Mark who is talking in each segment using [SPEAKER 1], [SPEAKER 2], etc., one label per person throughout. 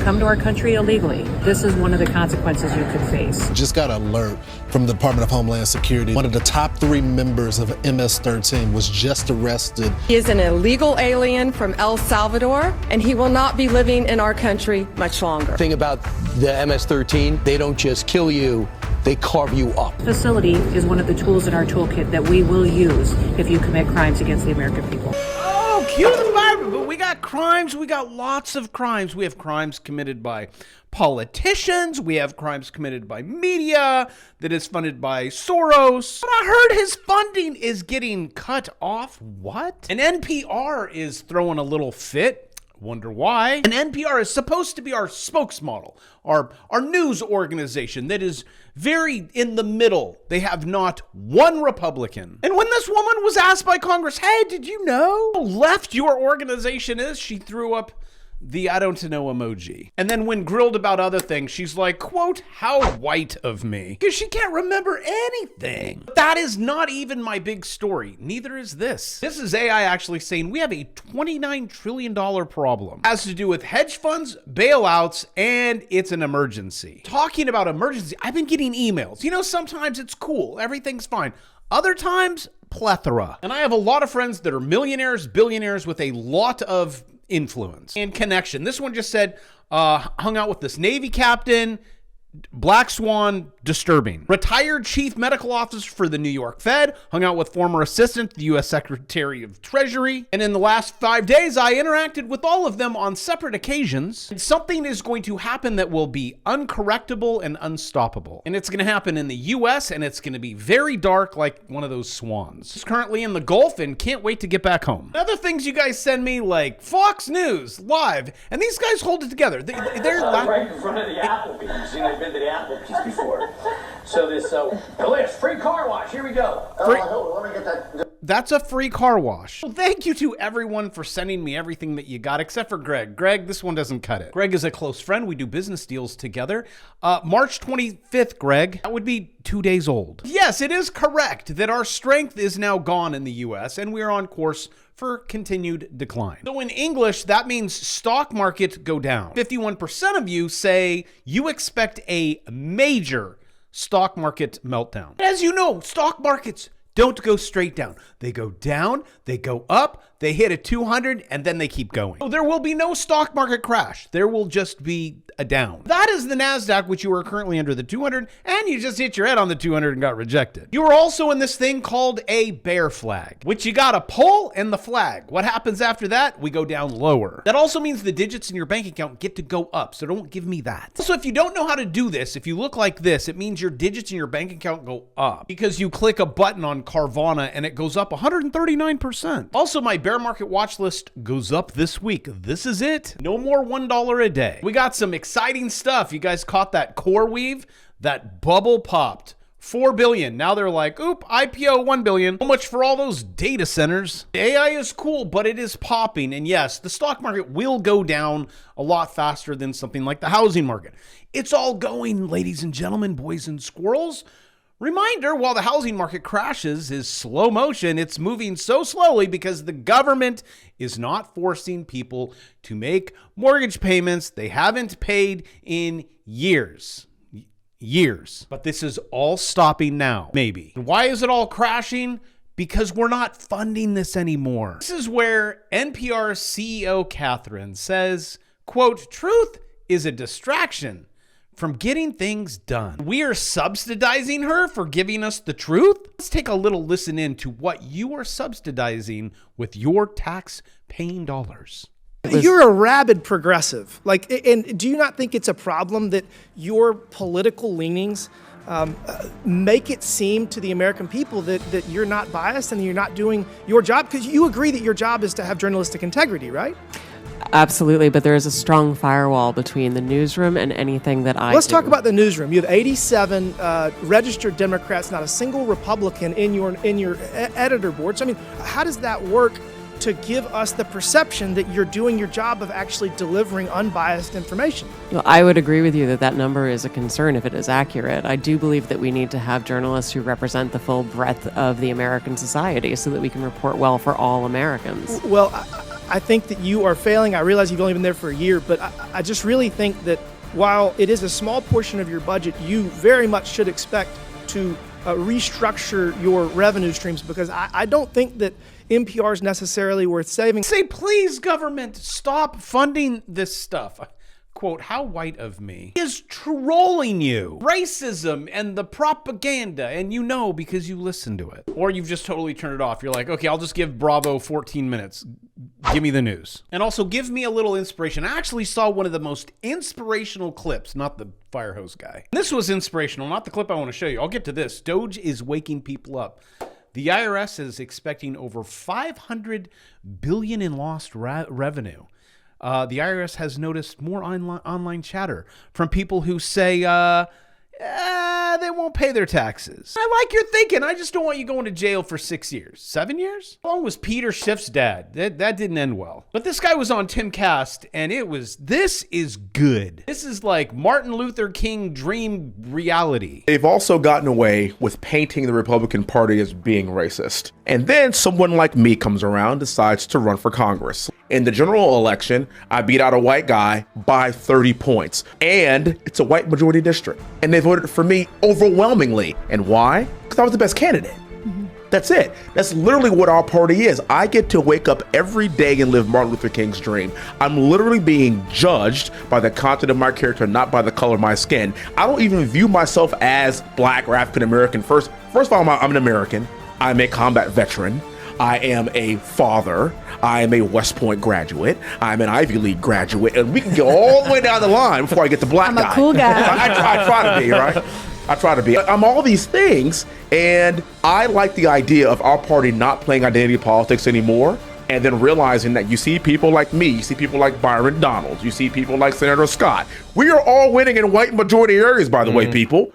[SPEAKER 1] come to our country illegally, this is one of the consequences you could face.
[SPEAKER 2] Just got an alert from the Department of Homeland Security. One of the top 3 members of MS-13 was just arrested.
[SPEAKER 3] He is an illegal alien from El Salvador, and he will not be living in our country much longer.
[SPEAKER 4] The thing about the MS-13, they don't just kill you, they carve you up.
[SPEAKER 1] Facility is one of the tools in our toolkit that we will use if you commit crimes against the American people.
[SPEAKER 5] Oh, cue the fire, but we got crimes. We got lots of crimes. We have crimes committed by politicians. We have crimes committed by media that is funded by Soros. But I heard his funding is getting cut off. What? And NPR is throwing a little fit. Wonder why? And NPR is supposed to be our spokesmodel, our news organization that is very in the middle. They have not one Republican. And when this woman was asked by Congress, hey, did you know how left your organization is? She threw up the I don't know emoji. And then when grilled about other things, she's like, quote, how white of me. Because she can't remember anything. But that is not even my big story. Neither is this. This is AI actually saying we have a $29 trillion problem. It has to do with hedge funds, bailouts, and it's an emergency. Talking about emergency, I've been getting emails. You know, sometimes it's cool. Everything's fine. Other times, plethora. And I have a lot of friends that are millionaires, billionaires with a lot of influence and connection. This one just said, hung out with this Navy captain, Black Swan, disturbing. Retired chief medical officer for the New York Fed, hung out with former assistant to the U.S. Secretary of Treasury. And in the last 5 days, I interacted with all of them on separate occasions. And something is going to happen that will be uncorrectable and unstoppable. And it's going to happen in the U.S. and it's going to be very dark like one of those swans. He's currently in the Gulf and can't wait to get back home. Other things you guys send me like Fox News, Live, and these guys hold it together. They're
[SPEAKER 6] right in front of the Applebee's. You know, they've been to the Applebee's before. So this, Elias, free car wash. Here we go.
[SPEAKER 2] Let me get that.
[SPEAKER 5] That's a free car wash. Well, thank you to everyone for sending me everything that you got, except for Greg. Greg, this one doesn't cut it. Greg is a close friend. We do business deals together. March 25th, Greg, that would be 2 days old. Yes, it is correct that our strength is now gone in the U.S., and we are on course for continued decline. So in English, that means stock market go down. 51% of you say you expect a major stock market meltdown. As you know, stock markets don't go straight down. They go down, they go up, they hit a 200, and then they keep going. So there will be no stock market crash. There will just be a down. That is the NASDAQ, which you are currently under the 200, and you just hit your head on the 200 and got rejected. You are also in this thing called a bear flag, which you got a pole and the flag. What happens after that? We go down lower. That also means the digits in your bank account get to go up, so don't give me that. So if you don't know how to do this, if you look like this, it means your digits in your bank account go up because you click a button on Carvana and it goes up 139%. Also, my bear market watch list goes up this week. This is it. No more $1 a day. We got some exciting stuff. You guys caught that CoreWeave? That bubble popped. $4 billion. Now they're like, oop, IPO $1 billion. So much for all those data centers. AI is cool, but it is popping. And yes, the stock market will go down a lot faster than something like the housing market. It's all going, ladies and gentlemen, boys and squirrels. Reminder, while the housing market crashes is slow motion, it's moving so slowly because the government is not forcing people to make mortgage payments they haven't paid in years. But this is all stopping now, maybe. Why is it all crashing? Because we're not funding this anymore. This is where NPR CEO Catherine says, quote, truth is a distraction from getting things done. We are subsidizing her for giving us the truth. Let's take a little listen in to what you are subsidizing with your tax-paying dollars.
[SPEAKER 7] You're a rabid progressive. And do you not think it's a problem that your political leanings make it seem to the American people that you're not biased and you're not doing your job? Because you agree that your job is to have journalistic integrity, right?
[SPEAKER 8] Absolutely, but there is a strong firewall between the newsroom and anything that I
[SPEAKER 7] Let's
[SPEAKER 8] do.
[SPEAKER 7] talk about the newsroom. You have 87 registered Democrats, not a single Republican in your editor board. So, I mean, how does that work to give us the perception that you're doing your job of actually delivering unbiased information?
[SPEAKER 8] Well, I would agree with you that that number is a concern if it is accurate. I do believe that we need to have journalists who represent the full breadth of the American society so that we can report well for all Americans.
[SPEAKER 7] Well, I think that you are failing. I realize you've only been there for a year, but I just really think that while it is a small portion of your budget, you very much should expect to restructure your revenue streams, because I don't think that NPR is necessarily worth saving.
[SPEAKER 5] Say, please, government, stop funding this stuff. Quote, how white of me. He is trolling you. Racism and the propaganda, and you know because you listen to it. Or you've just totally turned it off. You're like, okay, I'll just give Bravo 14 minutes. Give me the news. And also give me a little inspiration. I actually saw one of the most inspirational clips, not the fire hose guy. This was inspirational, not the clip I want to show you. I'll get to this. Doge is waking people up. The IRS is expecting over $500 billion in lost revenue. The IRS has noticed more online chatter from people who say they won't pay their taxes. I like your thinking. I just don't want you going to jail for 6 years. 7 years? How long was Peter Schiff's dad? That didn't end well. But this guy was on Timcast, and this is good. This is like Martin Luther King dream reality.
[SPEAKER 9] They've also gotten away with painting the Republican Party as being racist. And then someone like me comes around, decides to run for Congress. In the general election, I beat out a white guy by 30 points. And it's a white majority district. And they voted for me overwhelmingly. And why? Because I was the best candidate. That's it. That's literally what our party is. I get to wake up every day and live Martin Luther King's dream. I'm literally being judged by the content of my character, not by the color of my skin. I don't even view myself as Black or African American. First of all, I'm an American. I'm a combat veteran. I am a father. I am a West Point graduate. I'm an Ivy League graduate. And we can go all the way down the line before I get the black guy.
[SPEAKER 10] I'm a cool guy.
[SPEAKER 9] I try to be, right? I try to be. I'm all these things, and I like the idea of our party not playing identity politics anymore, and then realizing that you see people like me, you see people like Byron Donalds, you see people like Senator Scott. We are all winning in white majority areas, by the way, people.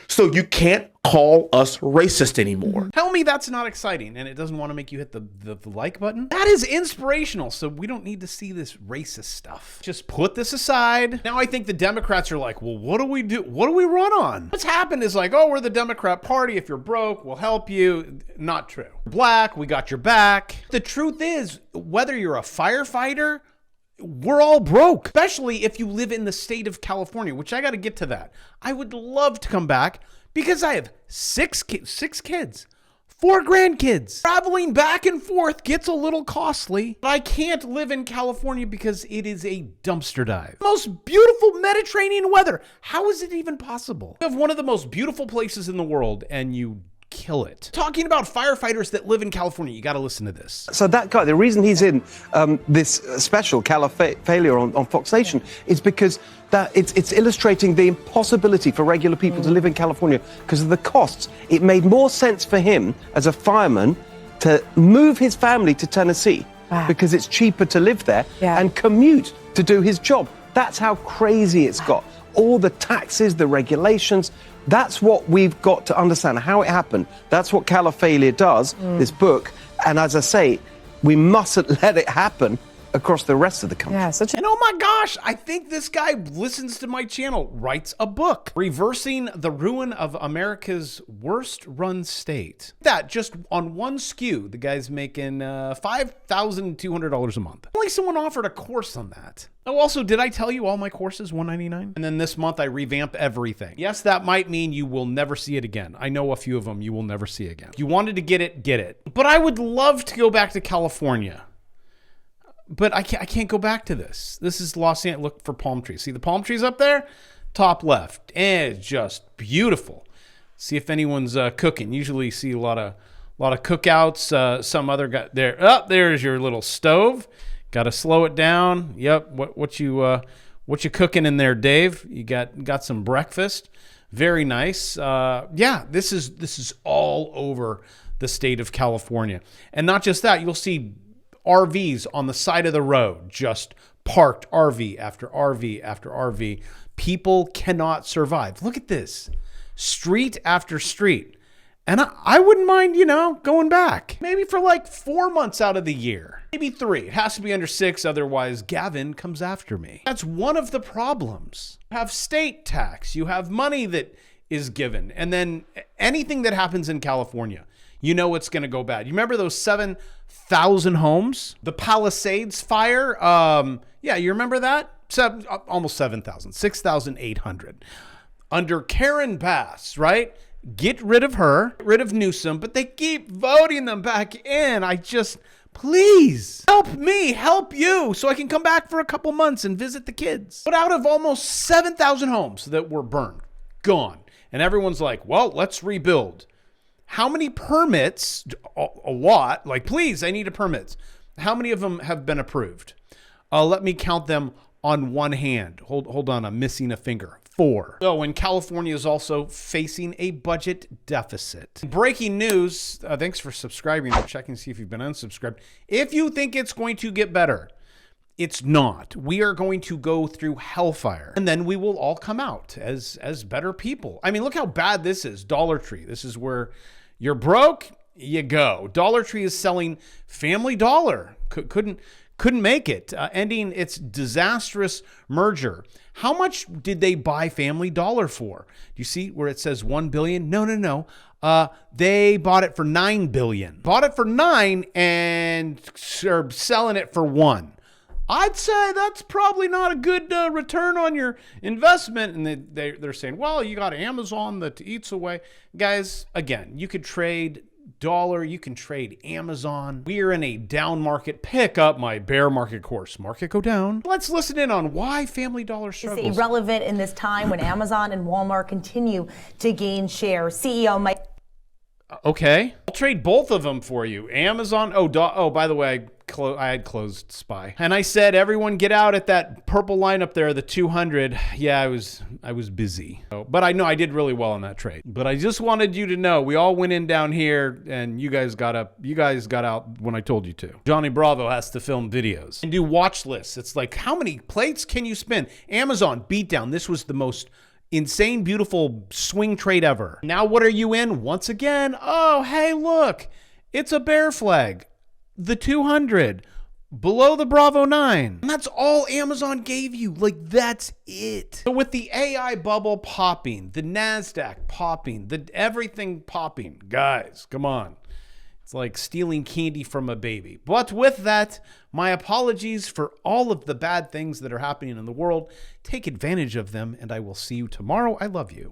[SPEAKER 9] So you can't call us racist anymore.
[SPEAKER 5] Tell me that's not exciting and it doesn't want to make you hit the like button. That is inspirational, so we don't need to see this racist stuff. Just put this aside. Now I think the Democrats are like, well, what do we do? What do we run on? What's happened is like, oh, we're the Democrat Party. If you're broke, we'll help you. Not true. Black, we got your back. The truth is, whether you're a firefighter, we're all broke, especially if you live in the state of California, which I got to get to that. I would love to come back because I have six kids, 4 grandkids. Traveling back and forth gets a little costly. I can't live in California because it is a dumpster dive. Most beautiful Mediterranean weather. How is it even possible? You have one of the most beautiful places in the world and you kill it. Talking about firefighters that live in California, you got to listen to this.
[SPEAKER 11] So that guy, the reason he's in this special, Califalia on Fox Nation, is because that it's illustrating the impossibility for regular people to live in California because of the costs. It made more sense for him as a fireman to move his family to Tennessee because it's cheaper to live there and commute to do his job. That's how crazy it's got. All the taxes, the regulations. That's what we've got to understand, how it happened. That's what Califalia does, this book. And as I say, we mustn't let it happen across the rest of the country.
[SPEAKER 10] Yeah,
[SPEAKER 5] and oh my gosh, I think this guy listens to my channel, writes a book, Reversing the Ruin of America's Worst Run State. That just on one SKU, the guy's making $5,200 a month. Only someone offered a course on that. Oh, also, did I tell you all my courses $199? And then this month I revamp everything. Yes, that might mean you will never see it again. I know a few of them you will never see again. If you wanted to get it, get it. But I would love to go back to California. But I can't go back to this. This is Los Angeles. Look for palm trees. See the palm trees up there? Top left. And it's just beautiful. See if anyone's cooking. Usually see a lot of cookouts. Some other guy there. Oh, there's your little stove. Got to slow it down. Yep. What you cooking in there, Dave? You got some breakfast. Very nice. Yeah. This is all over the state of California, and not just that. You'll see RVs on the side of the road, just parked RV after RV after RV. People cannot survive. Look at this, street after street. And I wouldn't mind, going back. Maybe for like 4 months out of the year. Maybe 3. It has to be under 6, otherwise Gavin comes after me. That's one of the problems. You have state tax. You have money that is given. And then anything that happens in California, you know it's going to go bad. You remember those 7,000 homes? The Palisades fire? Yeah, you remember that? Almost 7,000, 6,800. Under Karen Bass, right? Get rid of her, get rid of Newsom, but they keep voting them back in. Please help me, help you, so I can come back for a couple months and visit the kids. But out of almost 7,000 homes that were burned, gone, and everyone's like, well, let's rebuild. How many permits? A lot. Like, please, I need a permit. How many of them have been approved? Let me count them on one hand. Hold on, I'm missing a finger. 4. So, and California is also facing a budget deficit. Breaking news. Thanks for subscribing. I'm checking to see if you've been unsubscribed. If you think it's going to get better, it's not. We are going to go through hellfire, and then we will all come out as better people. I mean, look how bad this is. Dollar Tree. This is where you're broke, you go. Dollar Tree is selling Family Dollar. Couldn't make it, ending its disastrous merger. How much did they buy Family Dollar for? Do you see where it says $1 billion? No. They bought it for $9 billion. Bought it for $9 and are selling it for $1. I'd say that's probably not a good return on your investment. And they're saying, well, you got Amazon that eats away. Guys, again, you could trade dollar, you can trade Amazon. We are in a down market. Pick up my bear market course. Market go down. Let's listen in on why Family Dollar struggles.
[SPEAKER 10] It's irrelevant in this time when Amazon and Walmart continue to gain share. CEO Mike.
[SPEAKER 5] Okay, I'll trade both of them for you. Amazon. Oh, by the way, I had closed SPY, and I said, everyone get out at that purple line up there, the 200. Yeah, I was busy, but I know I did really well on that trade. But I just wanted you to know, we all went in down here, and you guys got out when I told you to. Johnny Bravo has to film videos and do watch lists. It's like, how many plates can you spin? Amazon beatdown. This was the most insane, beautiful swing trade ever. Now what are you in? Once again, oh, hey, look, it's a bear flag. The 200 below the Bravo 9. And that's all Amazon gave you. Like, that's it. So with the AI bubble popping, the NASDAQ popping, everything popping, guys, come on. It's like stealing candy from a baby. But with that, my apologies for all of the bad things that are happening in the world. Take advantage of them, and I will see you tomorrow. I love you.